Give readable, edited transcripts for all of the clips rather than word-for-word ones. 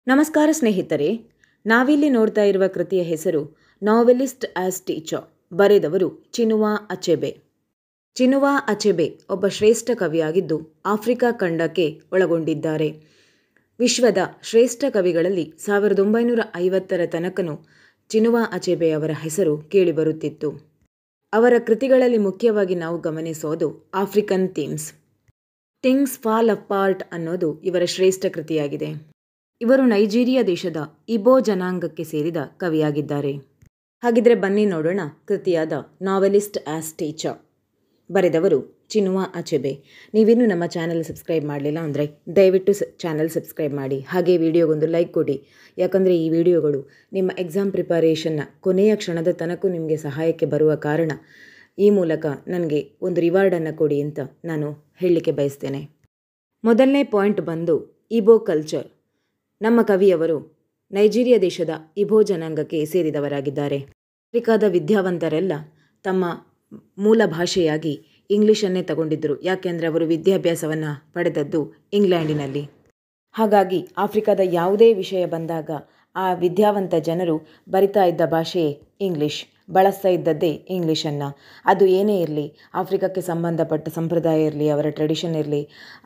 ನಮಸ್ಕಾರ ಸ್ನೇಹಿತರೆ, ನಾವಿಲ್ಲಿ ನೋಡ್ತಾ ಇರುವ ಕೃತಿಯ ಹೆಸರು ನಾವೆಲಿಸ್ಟ್ ಆಸ್ ಟೀಚರ್. ಬರೆದವರು ಚಿನುವಾ ಅಚೆಬೆ. ಚಿನುವಾ ಅಚೆಬೆ ಒಬ್ಬ ಶ್ರೇಷ್ಠ ಕವಿಯಾಗಿದ್ದು ಆಫ್ರಿಕಾ ಖಂಡಕ್ಕೆ ಒಳಗೊಂಡಿದ್ದಾರೆ. ವಿಶ್ವದ ಶ್ರೇಷ್ಠ ಕವಿಗಳಲ್ಲಿ 1950ರ ತನಕನೂ ಚಿನುವಾ ಅಚೆಬೆ ಅವರ ಹೆಸರು ಕೇಳಿಬರುತ್ತಿತ್ತು. ಅವರ ಕೃತಿಗಳಲ್ಲಿ ಮುಖ್ಯವಾಗಿ ನಾವು ಗಮನಿಸೋದು African themes. Things fall apart ಅನ್ನೋದು ಇವರ ಶ್ರೇಷ್ಠ ಕೃತಿಯಾಗಿದೆ. ಇವರು ನೈಜೀರಿಯಾ ದೇಶದ ಇಬೋ ಜನಾಂಗಕ್ಕೆ ಸೇರಿದ ಕವಿಯಾಗಿದ್ದಾರೆ. ಹಾಗಿದ್ರೆ ಬನ್ನಿ ನೋಡೋಣ ಕೃತಿಯಾದ ನಾವೆಲಿಸ್ಟ್ ಆಸ್ ಟೀಚರ್. ಬರೆದವರು ಚಿನುವಾ ಅಚೆಬೆ. ನೀವಿನ್ನೂ ನಮ್ಮ ಚಾನಲ್ ಸಬ್ಸ್ಕ್ರೈಬ್ ಮಾಡಲಿಲ್ಲ ಅಂದರೆ ದಯವಿಟ್ಟು ಚಾನಲ್ ಸಬ್ಸ್ಕ್ರೈಬ್ ಮಾಡಿ. ಹಾಗೆ ವಿಡಿಯೋಗೊಂದು ಲೈಕ್ ಕೊಡಿ. ಯಾಕಂದರೆ ಈ ವಿಡಿಯೋಗಳು ನಿಮ್ಮ ಎಕ್ಸಾಮ್ ಪ್ರಿಪರೇಷನ್ನ ಕೊನೆಯ ಕ್ಷಣದ ತನಕ ನಿಮಗೆ ಸಹಾಯಕ್ಕೆ ಬರುವ ಕಾರಣ ಈ ಮೂಲಕ ನನಗೆ ಒಂದು ರಿವಾರ್ಡನ್ನು ಕೊಡಿ ಅಂತ ನಾನು ಹೇಳಲಿಕ್ಕೆ ಬಯಸ್ತೇನೆ. ಮೊದಲನೇ ಪಾಯಿಂಟ್ ಬಂದು ಇಬೋ ಕಲ್ಚರ್. ನಮ್ಮ ಕವಿಯವರು ನೈಜೀರಿಯಾ ದೇಶದ ಇಬೋ ಜನಾಂಗಕ್ಕೆ ಸೇರಿದವರಾಗಿದ್ದಾರೆ. ಆಫ್ರಿಕಾದ ವಿದ್ಯಾವಂತರೆಲ್ಲ ತಮ್ಮ ಮೂಲ ಭಾಷೆಯಾಗಿ ಇಂಗ್ಲೀಷನ್ನೇ ತಗೊಂಡಿದ್ದರು. ಯಾಕೆಂದರೆ ಅವರು ವಿದ್ಯಾಭ್ಯಾಸವನ್ನು ಪಡೆದದ್ದು ಇಂಗ್ಲೆಂಡಿನಲ್ಲಿ. ಹಾಗಾಗಿ ಆಫ್ರಿಕಾದ ಯಾವುದೇ ವಿಷಯ ಬಂದಾಗ ಆ ವಿದ್ಯಾವಂತ ಜನರು ಬರಿತಾ ಇದ್ದ ಭಾಷೆಯೇ ಇಂಗ್ಲೀಷ್, ಬಳಸ್ತಾ ಇದ್ದದ್ದೇ ಇಂಗ್ಲೀಷನ್ನು. ಅದು ಏನೇ ಇರಲಿ, ಆಫ್ರಿಕಾಕ್ಕೆ ಸಂಬಂಧಪಟ್ಟ ಸಂಪ್ರದಾಯ ಇರಲಿ, ಅವರ ಟ್ರೆಡಿಷನ್ ಇರಲಿ,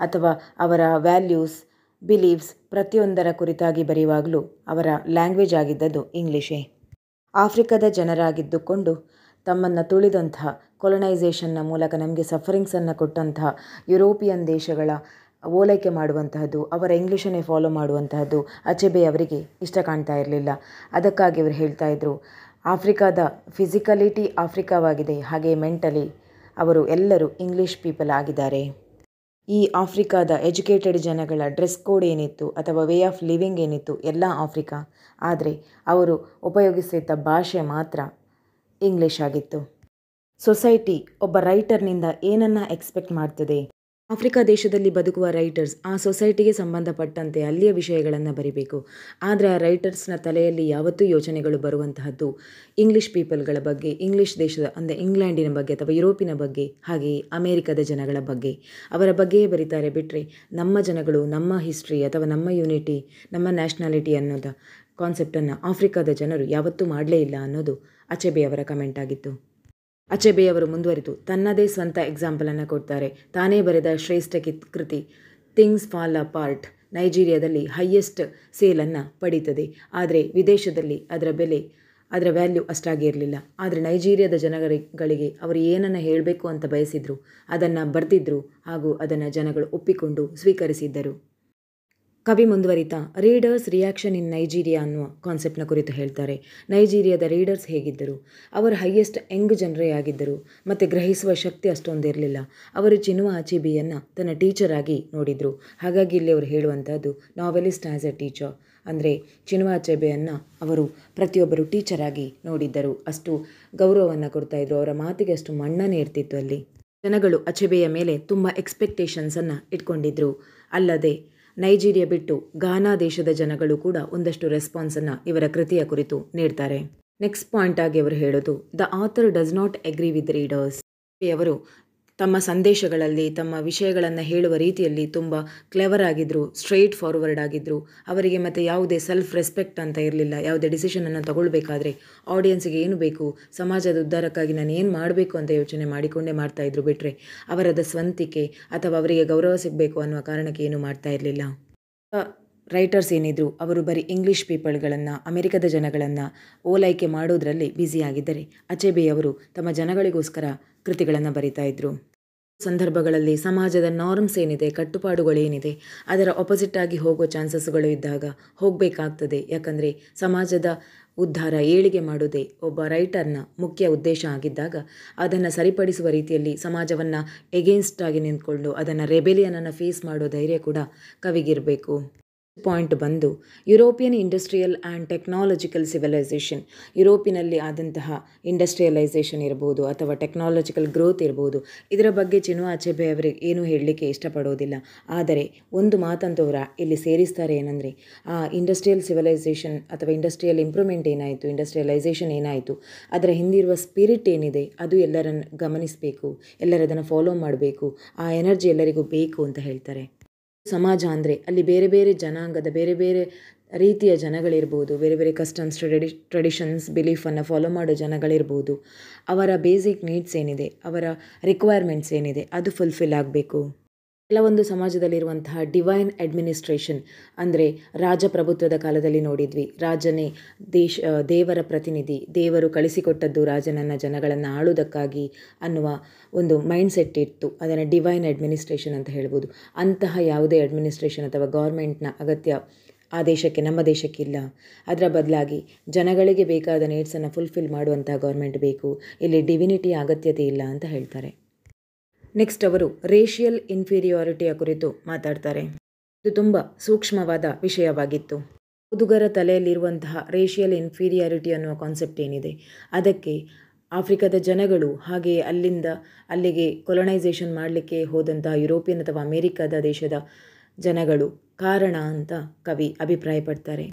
ಅಥವಾ ಅವರ ವ್ಯಾಲ್ಯೂಸ್, ಬಿಲೀವ್ಸ್ ಪ್ರತಿಯೊಂದರ ಕುರಿತಾಗಿ ಬರೆಯುವಾಗಲೂ ಅವರ ಲ್ಯಾಂಗ್ವೇಜ್ ಆಗಿದ್ದದ್ದು ಇಂಗ್ಲೀಷೇ. ಆಫ್ರಿಕಾದ ಜನರಾಗಿದ್ದುಕೊಂಡು ತಮ್ಮನ್ನು ತುಳಿದಂತಹ ಕೊಲೊನೈಸೇಷನ್ನ ಮೂಲಕ ನಮಗೆ ಸಫರಿಂಗ್ಸನ್ನು ಕೊಟ್ಟಂತಹ ಯುರೋಪಿಯನ್ ದೇಶಗಳ ಓಲೈಕೆ ಮಾಡುವಂತಹದ್ದು, ಅವರ ಇಂಗ್ಲೀಷನ್ನೇ ಫಾಲೋ ಮಾಡುವಂತಹದ್ದು ಅಚೆಬೆ ಅವರಿಗೆ ಇಷ್ಟ ಕಾಣ್ತಾ ಇರಲಿಲ್ಲ. ಅದಕ್ಕಾಗಿ ಅವರು ಹೇಳ್ತಾ ಇದ್ದರು, ಆಫ್ರಿಕಾದ ಫಿಸಿಕಲಿಟಿ ಆಫ್ರಿಕಾವಾಗಿದೆ, ಹಾಗೆ ಮೆಂಟಲಿ ಅವರು ಎಲ್ಲರೂ ಇಂಗ್ಲೀಷ್ ಪೀಪಲ್ ಆಗಿದ್ದಾರೆ. ಈ ಆಫ್ರಿಕಾದ ಎಜುಕೇಟೆಡ್ ಜನಗಳ ಡ್ರೆಸ್ ಕೋಡ್ ಏನಿತ್ತು ಅಥವಾ ವೇ ಆಫ್ ಲಿವಿಂಗ್ ಏನಿತ್ತು ಎಲ್ಲ ಆಫ್ರಿಕಾ, ಆದರೆ ಅವರು ಉಪಯೋಗಿಸ್ತಿದ್ದ ಭಾಷೆ ಮಾತ್ರ ಇಂಗ್ಲೀಷ್ ಆಗಿತ್ತು. ಸೊಸೈಟಿ ಒಬ್ಬ ರೈಟರ್ನಿಂದ ಏನನ್ನು ಎಕ್ಸ್ಪೆಕ್ಟ್ ಮಾಡ್ತದೆ? ಆಫ್ರಿಕಾ ದೇಶದಲ್ಲಿ ಬದುಕುವ ರೈಟರ್ಸ್ ಆ ಸೊಸೈಟಿಗೆ ಸಂಬಂಧಪಟ್ಟಂತೆ ಅಲ್ಲಿಯ ವಿಷಯಗಳನ್ನು ಬರಿಬೇಕು. ಆದರೆ ಆ ರೈಟರ್ಸ್ನ ತಲೆಯಲ್ಲಿ ಯಾವತ್ತೂ ಯೋಚನೆಗಳು ಬರುವಂತಹದ್ದು ಇಂಗ್ಲೀಷ್ ಪೀಪಲ್ಗಳ ಬಗ್ಗೆ, ಇಂಗ್ಲೀಷ್ ದೇಶದ ಅಂದರೆ ಇಂಗ್ಲೆಂಡಿನ ಬಗ್ಗೆ ಅಥವಾ ಯುರೋಪಿನ ಬಗ್ಗೆ, ಹಾಗೆಯೇ ಅಮೇರಿಕದ ಜನಗಳ ಬಗ್ಗೆ, ಅವರ ಬಗ್ಗೆಯೇ ಬರೀತಾರೆ. ಬಿಟ್ಟರೆ ನಮ್ಮ ಜನಗಳು, ನಮ್ಮ ಹಿಸ್ಟ್ರಿ ಅಥವಾ ನಮ್ಮ ಯೂನಿಟಿ, ನಮ್ಮ ನ್ಯಾಷನಾಲಿಟಿ ಅನ್ನೋದ ಕಾನ್ಸೆಪ್ಟನ್ನು ಆಫ್ರಿಕಾದ ಜನರು ಯಾವತ್ತೂ ಮಾಡಲೇ ಇಲ್ಲ ಅನ್ನೋದು ಅಚೆಬೆಯವರ ಕಮೆಂಟ್ ಆಗಿತ್ತು. ಅಚೆಬೆಯವರು ಮುಂದುವರಿದು ತನ್ನದೇ ಸ್ವಂತ ಎಕ್ಸಾಂಪಲನ್ನು ಕೊಡ್ತಾರೆ. ತಾನೇ ಬರೆದ ಶ್ರೇಷ್ಠ ಕೃತಿ ಥಿಂಗ್ಸ್ ಫಾಲ್ ಅಪಾರ್ಟ್ ನೈಜೀರಿಯಾದಲ್ಲಿ ಹೈಯೆಸ್ಟ್ ಸೇಲನ್ನು ಪಡೀತದೆ. ಆದರೆ ವಿದೇಶದಲ್ಲಿ ಅದರ ವ್ಯಾಲ್ಯೂ ಅಷ್ಟಾಗಿ ಇರಲಿಲ್ಲ. ಆದರೆ ನೈಜೀರಿಯಾದ ಜನಗಳಿಗೆ ಅವರು ಏನನ್ನು ಹೇಳಬೇಕು ಅಂತ ಬಯಸಿದ್ರು ಅದನ್ನು ಬರೆದಿದ್ರು, ಹಾಗೂ ಅದನ್ನು ಜನಗಳು ಒಪ್ಪಿಕೊಂಡು ಸ್ವೀಕರಿಸಿದ್ದರು. ಕವಿ ಮುಂದುವರಿತಾ ರೀಡರ್ಸ್ ರಿಯಾಕ್ಷನ್ ಇನ್ ನೈಜೀರಿಯಾ ಅನ್ನುವ ಕಾನ್ಸೆಪ್ಟ್ನ ಕುರಿತು ಹೇಳ್ತಾರೆ. ನೈಜೀರಿಯಾದ ರೀಡರ್ಸ್ ಹೇಗಿದ್ದರು? ಅವರು ಹೈಯೆಸ್ಟ್ ಯಂಗ್ ಜನರೇ ಆಗಿದ್ದರು ಮತ್ತು ಗ್ರಹಿಸುವ ಶಕ್ತಿ ಅಷ್ಟೊಂದಿರಲಿಲ್ಲ. ಅವರು ಚಿನುವಾ ಅಚೆಬೆಯನ್ನು ತನ್ನ ಟೀಚರ್ ಆಗಿ ನೋಡಿದರು. ಹಾಗಾಗಿ ಇಲ್ಲಿ ಅವರು ಹೇಳುವಂಥದ್ದು ನಾವೆಲಿಸ್ಟ್ ಆ್ಯಸ್ ಎ ಟೀಚರ್ ಅಂದರೆ ಚಿನುವಾ ಅಚೆಬೆಯನ್ನು ಅವರು ಪ್ರತಿಯೊಬ್ಬರು ಟೀಚರ್ ಆಗಿ ನೋಡಿದ್ದರು. ಅಷ್ಟು ಗೌರವವನ್ನು ಕೊಡ್ತಾಯಿದ್ರು. ಅವರ ಮಾತಿಗೆ ಅಷ್ಟು ಮನ್ನಣೆ ಇರ್ತಿತ್ತು. ಅಲ್ಲಿ ಜನಗಳು ಅಚೆಬೆಯ ಮೇಲೆ ತುಂಬ ಎಕ್ಸ್ಪೆಕ್ಟೇಷನ್ಸನ್ನು ಇಟ್ಕೊಂಡಿದ್ರು. ಅಲ್ಲದೆ ನೈಜೀರಿಯಾ ಬಿಟ್ಟು ಘಾನಾ ದೇಶದ ಜನಗಳು ಕೂಡ ಒಂದಷ್ಟು ರೆಸ್ಪಾನ್ಸನ್ನು ಇವರ ಕೃತಿಯ ಕುರಿತು ನೀಡ್ತಾರೆ. ನೆಕ್ಸ್ಟ್ ಪಾಯಿಂಟ್ ಆಗಿ ಅವರು ಹೇಳೋದು the author does not agree with readers. ಅವರು ತಮ್ಮ ಸಂದೇಶಗಳಲ್ಲಿ ತಮ್ಮ ವಿಷಯಗಳನ್ನು ಹೇಳುವ ರೀತಿಯಲ್ಲಿ ತುಂಬ ಕ್ಲೆವರ್ ಆಗಿದ್ದರು, ಸ್ಟ್ರೈಟ್ ಫಾರ್ವರ್ಡ್ ಆಗಿದ್ದರು. ಅವರಿಗೆ ಮತ್ತು ಯಾವುದೇ ಸೆಲ್ಫ್ ರೆಸ್ಪೆಕ್ಟ್ ಅಂತ ಇರಲಿಲ್ಲ. ಯಾವುದೇ ಡಿಸಿಷನನ್ನು ತಗೊಳ್ಬೇಕಾದ್ರೆ ಆಡಿಯನ್ಸಿಗೆ ಏನು ಬೇಕು, ಸಮಾಜದ ಉದ್ಧಾರಕ್ಕಾಗಿ ನಾನು ಏನು ಮಾಡಬೇಕು ಅಂತ ಯೋಚನೆ ಮಾಡಿಕೊಂಡೇ ಮಾಡ್ತಾಯಿದ್ರು. ಬಿಟ್ಟರೆ ಅವರದ ಸ್ವಂತಿಕೆ ಅಥವಾ ಅವರಿಗೆ ಗೌರವ ಸಿಗಬೇಕು ಅನ್ನುವ ಕಾರಣಕ್ಕೆ ಏನೂ ಮಾಡ್ತಾ ಇರಲಿಲ್ಲ. ರೈಟರ್ಸ್ ಏನಿದ್ರು ಅವರು ಬರೀ ಇಂಗ್ಲೀಷ್ ಪೀಪಲ್ಗಳನ್ನು, ಅಮೆರಿಕದ ಜನಗಳನ್ನು ಓಲೈಕೆ ಮಾಡೋದರಲ್ಲಿ ಬ್ಯುಸಿಯಾಗಿದ್ದರೆ ಅಚೆಬೆಯವರು ತಮ್ಮ ಜನಗಳಿಗೋಸ್ಕರ ಕೃತಿಗಳನ್ನು ಬರಿತಾ ಇದ್ದರು. ಸಂದರ್ಭಗಳಲ್ಲಿ ಸಮಾಜದ ನಾರ್ಮ್ಸ್ ಏನಿದೆ, ಕಟ್ಟುಪಾಡುಗಳೇನಿದೆ, ಅದರ ಆಪೋಸಿಟ್ ಆಗಿ ಹೋಗೋ ಚಾನ್ಸಸ್ಗಳು ಇದ್ದಾಗ ಹೋಗಬೇಕಾಗ್ತದೆ. ಯಾಕಂದರೆ ಸಮಾಜದ ಉದ್ಧಾರ, ಏಳಿಗೆ ಮಾಡೋದೇ ಒಬ್ಬ ರೈಟರ್ನ ಮುಖ್ಯ ಉದ್ದೇಶ ಆಗಿದ್ದಾಗ ಅದನ್ನು ಸರಿಪಡಿಸುವ ರೀತಿಯಲ್ಲಿ ಸಮಾಜವನ್ನು ಎಗೇನ್ಸ್ಟ್ ಆಗಿ ನಿಂತ್ಕೊಂಡು ಅದನ್ನು ರೆಬೆಲಿಯನನ್ನು ಫೇಸ್ ಮಾಡೋ ಧೈರ್ಯ ಕೂಡ ಕವಿಗಿರಬೇಕು. ಪಾಯಿಂಟ್ ಬಂದು European industrial and technological civilisation. ಯುರೋಪಿನಲ್ಲಿ ಆದಂತಹ ಇಂಡಸ್ಟ್ರಿಯಲೈಸೇಷನ್ ಇರ್ಬೋದು ಅಥವಾ ಟೆಕ್ನಾಲಜಿಕಲ್ ಗ್ರೋತ್ ಇರ್ಬೋದು. ಇದರ ಬಗ್ಗೆ ಚಿನುವಾ ಅಚೆಬೆ ಅವರಿಗೆ ಏನೂ ಹೇಳಲಿಕ್ಕೆ ಇಷ್ಟಪಡೋದಿಲ್ಲ. ಆದರೆ ಒಂದು ಮಾತಂತೂ ಅವರ ಇಲ್ಲಿ ಸೇರಿಸ್ತಾರೆ. ಏನಂದರೆ ಆ ಇಂಡಸ್ಟ್ರಿಯಲ್ ಸಿವಿಲೈಸೇಷನ್ ಅಥವಾ ಇಂಡಸ್ಟ್ರಿಯಲ್ ಇಂಪ್ರೂವ್ಮೆಂಟ್ ಏನಾಯಿತು, ಇಂಡಸ್ಟ್ರಿಯಲೈಸೇಷನ್ ಏನಾಯಿತು, ಅದರ ಹಿಂದಿರುವ ಸ್ಪಿರಿಟ್ ಏನಿದೆ ಅದು ಎಲ್ಲರನ್ನು ಗಮನಿಸಬೇಕು, ಎಲ್ಲರದನ್ನು ಫಾಲೋ ಮಾಡಬೇಕು, ಆ ಎನರ್ಜಿ ಎಲ್ಲರಿಗೂ ಬೇಕು ಅಂತ ಹೇಳ್ತಾರೆ. ಸಮಾಜ ಅಂದರೆ ಅಲ್ಲಿ ಬೇರೆ ಬೇರೆ ಜನಾಂಗದ ಬೇರೆ ಬೇರೆ ರೀತಿಯ ಜನಗಳಿರ್ಬೋದು, ಬೇರೆ ಬೇರೆ ಕಸ್ಟಮ್ಸ್, ಟ್ರೆಡಿಷನ್ಸ್, ಬಿಲೀಫನ್ನು ಫಾಲೋ ಮಾಡೋ ಜನಗಳಿರ್ಬೋದು. ಅವರ ಬೇಸಿಕ್ ನೀಡ್ಸ್ ಏನಿದೆ, ಅವರ ರಿಕ್ವೈರ್ಮೆಂಟ್ಸ್ ಏನಿದೆ ಅದು ಫುಲ್ಫಿಲ್ ಆಗಬೇಕು. ಕೆಲವೊಂದು ಸಮಾಜದಲ್ಲಿರುವಂತಹ ಡಿವೈನ್ ಅಡ್ಮಿನಿಸ್ಟ್ರೇಷನ್ ಅಂದರೆ ರಾಜಪ್ರಭುತ್ವದ ಕಾಲದಲ್ಲಿ ನೋಡಿದ್ವಿ, ರಾಜನೇ ದೇವರ ಪ್ರತಿನಿಧಿ, ದೇವರು ಕಳಿಸಿಕೊಟ್ಟದ್ದು ರಾಜನನ್ನು ಜನಗಳನ್ನು ಆಳುವುದಕ್ಕಾಗಿ ಅನ್ನುವ ಒಂದು ಮೈಂಡ್ಸೆಟ್ ಇತ್ತು. ಅದನ್ನು ಡಿವೈನ್ ಅಡ್ಮಿನಿಸ್ಟ್ರೇಷನ್ ಅಂತ ಹೇಳ್ಬೋದು. ಅಂತಹ ಯಾವುದೇ ಅಡ್ಮಿನಿಸ್ಟ್ರೇಷನ್ ಅಥವಾ ಗೌರ್ಮೆಂಟ್ನ ಅಗತ್ಯ ನಮ್ಮ ದೇಶಕ್ಕಿಲ್ಲ. ಅದರ ಬದಲಾಗಿ ಜನಗಳಿಗೆ ಬೇಕಾದ ನೀಡ್ಸನ್ನು ಫುಲ್ಫಿಲ್ ಮಾಡುವಂತಹ ಗೌರ್ಮೆಂಟ್ ಬೇಕು. ಇಲ್ಲಿ ಡಿವಿನಿಟಿಯ ಅಗತ್ಯತೆ ಇಲ್ಲ ಅಂತ ಹೇಳ್ತಾರೆ. ನೆಕ್ಸ್ಟ್ ಅವರು ರೇಷಿಯಲ್ ಇನ್ಫೀರಿಯಾರಿಟಿಯ ಕುರಿತು ಮಾತಾಡ್ತಾರೆ. ಇದು ತುಂಬ ಸೂಕ್ಷ್ಮವಾದ ವಿಷಯವಾಗಿತ್ತು. ಓದುಗರ ತಲೆಯಲ್ಲಿರುವಂತಹ ರೇಷಿಯಲ್ ಇನ್ಫೀರಿಯಾರಿಟಿ ಅನ್ನುವ ಕಾನ್ಸೆಪ್ಟ್ ಏನಿದೆ, ಅದಕ್ಕೆ ಆಫ್ರಿಕಾದ ಜನಗಳು ಹಾಗೆಯೇ ಅಲ್ಲಿಗೆ ಕೊಲೊನೈಸೇಷನ್ ಮಾಡಲಿಕ್ಕೆ ಹೋದಂತಹ ಯುರೋಪಿಯನ್ ಅಥವಾ ಅಮೇರಿಕಾದ ದೇಶದ ಜನಗಳು ಕಾರಣ ಅಂತ ಕವಿ ಅಭಿಪ್ರಾಯಪಡ್ತಾರೆ.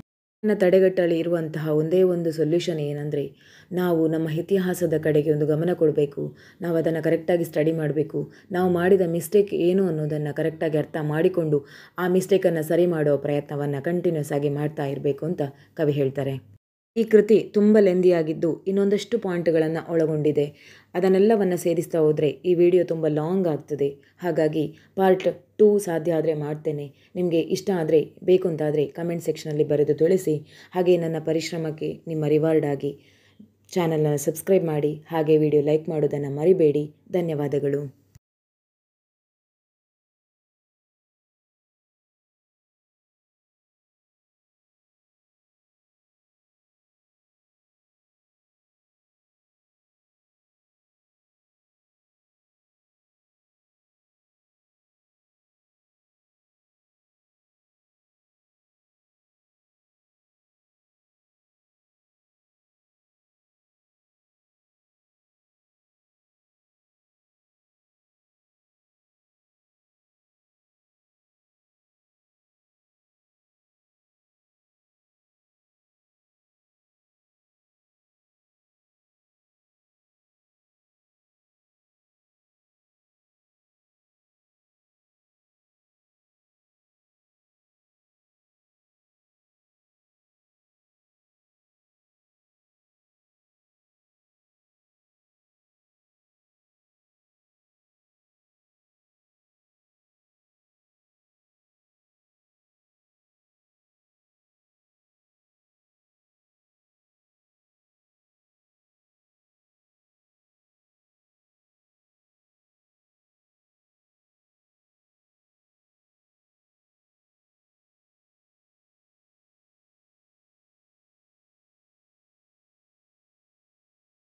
ತಡೆಗಟ್ಟಲು ಇರುವಂತಹ ಒಂದೇ ಒಂದು ಸೊಲ್ಯೂಷನ್ ಏನಂದರೆ, ನಾವು ನಮ್ಮ ಇತಿಹಾಸದ ಕಡೆಗೆ ಒಂದು ಗಮನ ಕೊಡಬೇಕು. ನಾವು ಅದನ್ನು ಕರೆಕ್ಟಾಗಿ ಸ್ಟಡಿ ಮಾಡಬೇಕು. ನಾವು ಮಾಡಿದ ಮಿಸ್ಟೇಕ್ ಏನು ಅನ್ನೋದನ್ನು ಕರೆಕ್ಟಾಗಿ ಅರ್ಥ ಮಾಡಿಕೊಂಡು ಆ ಮಿಸ್ಟೇಕನ್ನು ಸರಿ ಮಾಡೋ ಪ್ರಯತ್ನವನ್ನು ಕಂಟಿನ್ಯೂಸ್ ಆಗಿ ಮಾಡ್ತಾ ಇರಬೇಕು ಅಂತ ಕವಿ ಹೇಳ್ತಾರೆ. ಈ ಕೃತಿ ತುಂಬ ಲೆಂದಿಯಾಗಿದ್ದು ಇನ್ನೊಂದಷ್ಟು ಪಾಯಿಂಟ್ಗಳನ್ನು ಒಳಗೊಂಡಿದೆ. ಅದನ್ನೆಲ್ಲವನ್ನು ಸೇರಿಸ್ತಾ ಹೋದರೆ ಈ ವಿಡಿಯೋ ತುಂಬ ಲಾಂಗ್ ಆಗ್ತದೆ. ಹಾಗಾಗಿ ಪಾರ್ಟ್ 2 ಸಾಧ್ಯ ಆದರೆ ಮಾಡ್ತೇನೆ. ನಿಮಗೆ ಇಷ್ಟ ಆದರೆ, ಬೇಕು ಅಂತಾದರೆ ಕಮೆಂಟ್ ಸೆಕ್ಷನಲ್ಲಿ ಬರೆದು ತಿಳಿಸಿ. ಹಾಗೆ ನನ್ನ ಪರಿಶ್ರಮಕ್ಕೆ ನಿಮ್ಮ ರಿವಾರ್ಡ್ ಆಗಿ ಚಾನಲ್ನ ಸಬ್ಸ್ಕ್ರೈಬ್ ಮಾಡಿ, ಹಾಗೆ ವಿಡಿಯೋ ಲೈಕ್ ಮಾಡೋದನ್ನು ಮರಿಬೇಡಿ. ಧನ್ಯವಾದಗಳು.